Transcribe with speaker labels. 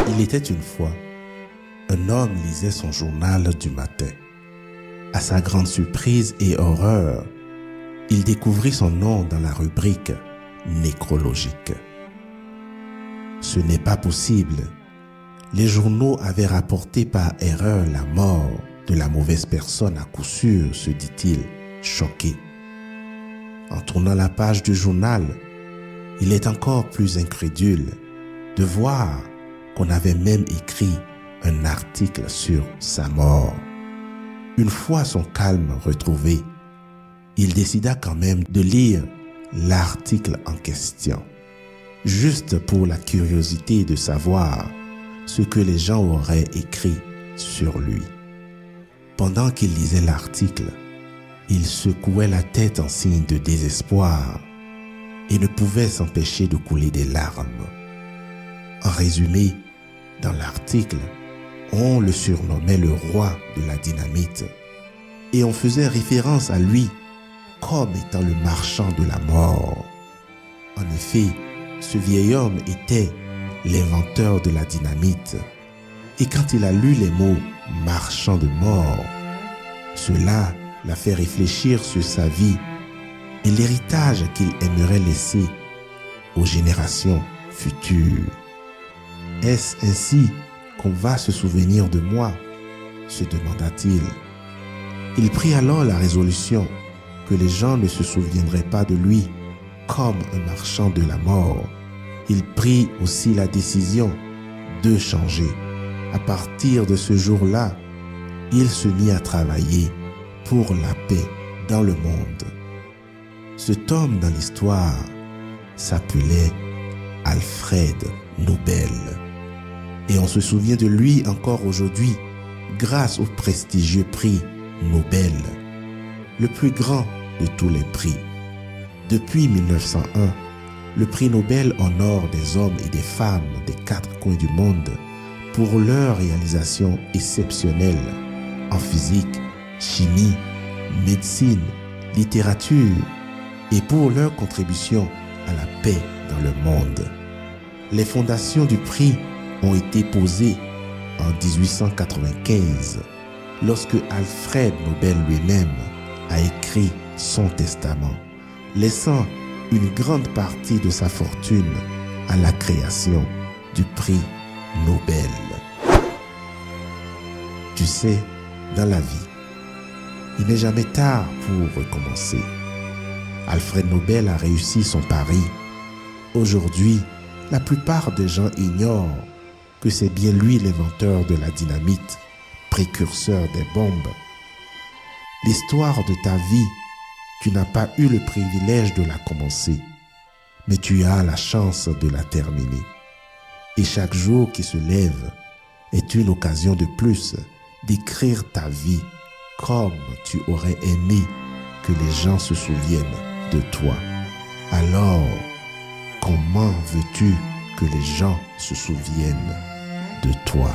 Speaker 1: Il était une fois, un homme lisait son journal du matin. À sa grande surprise et horreur, il découvrit son nom dans la rubrique nécrologique. Ce n'est pas possible. Les journaux avaient rapporté par erreur la mort de la mauvaise personne à coup sûr, se dit-il, choqué. En tournant la page du journal, il est encore plus incrédule de voir qu'on avait même écrit un article sur sa mort. Une fois son calme retrouvé, il décida quand même de lire l'article en question, juste pour la curiosité de savoir ce que les gens auraient écrit sur lui. Pendant qu'il lisait l'article, il secouait la tête en signe de désespoir et ne pouvait s'empêcher de couler des larmes. En résumé, dans l'article, on le surnommait le roi de la dynamite et on faisait référence à lui comme étant le marchand de la mort. En effet, ce vieil homme était l'inventeur de la dynamite. Et quand il a lu les mots « marchand de mort », cela l'a fait réfléchir sur sa vie et l'héritage qu'il aimerait laisser aux générations futures. Est-ce ainsi qu'on va se souvenir de moi ? Se demanda-t-il. Il prit alors la résolution que les gens ne se souviendraient pas de lui comme un marchand de la mort. Il prit aussi la décision de changer. À partir de ce jour-là, il se mit à travailler pour la paix dans le monde. Cet homme dans l'histoire s'appelait Alfred Nobel. Et on se souvient de lui encore aujourd'hui grâce au prestigieux prix Nobel, le plus grand de tous les prix. Depuis 1901, le prix Nobel honore des hommes et des femmes des 4 coins du monde pour leurs réalisations exceptionnelles en physique, chimie, médecine, littérature et pour leur contribution à la paix dans le monde. Les fondations du prix ont été posées en 1895 lorsque Alfred Nobel lui-même a écrit son testament, laissant une grande partie de sa fortune à la création du prix Nobel. Tu sais, dans la vie, il n'est jamais tard pour recommencer. Alfred Nobel a réussi son pari. Aujourd'hui, la plupart des gens ignorent que c'est bien lui l'inventeur de la dynamite, précurseur des bombes. L'histoire de ta vie, tu n'as pas eu le privilège de la commencer, mais tu as la chance de la terminer. Et chaque jour qui se lève est une occasion de plus d'écrire ta vie comme tu aurais aimé que les gens se souviennent de toi. Alors, comment veux-tu que les gens se souviennent de toi ?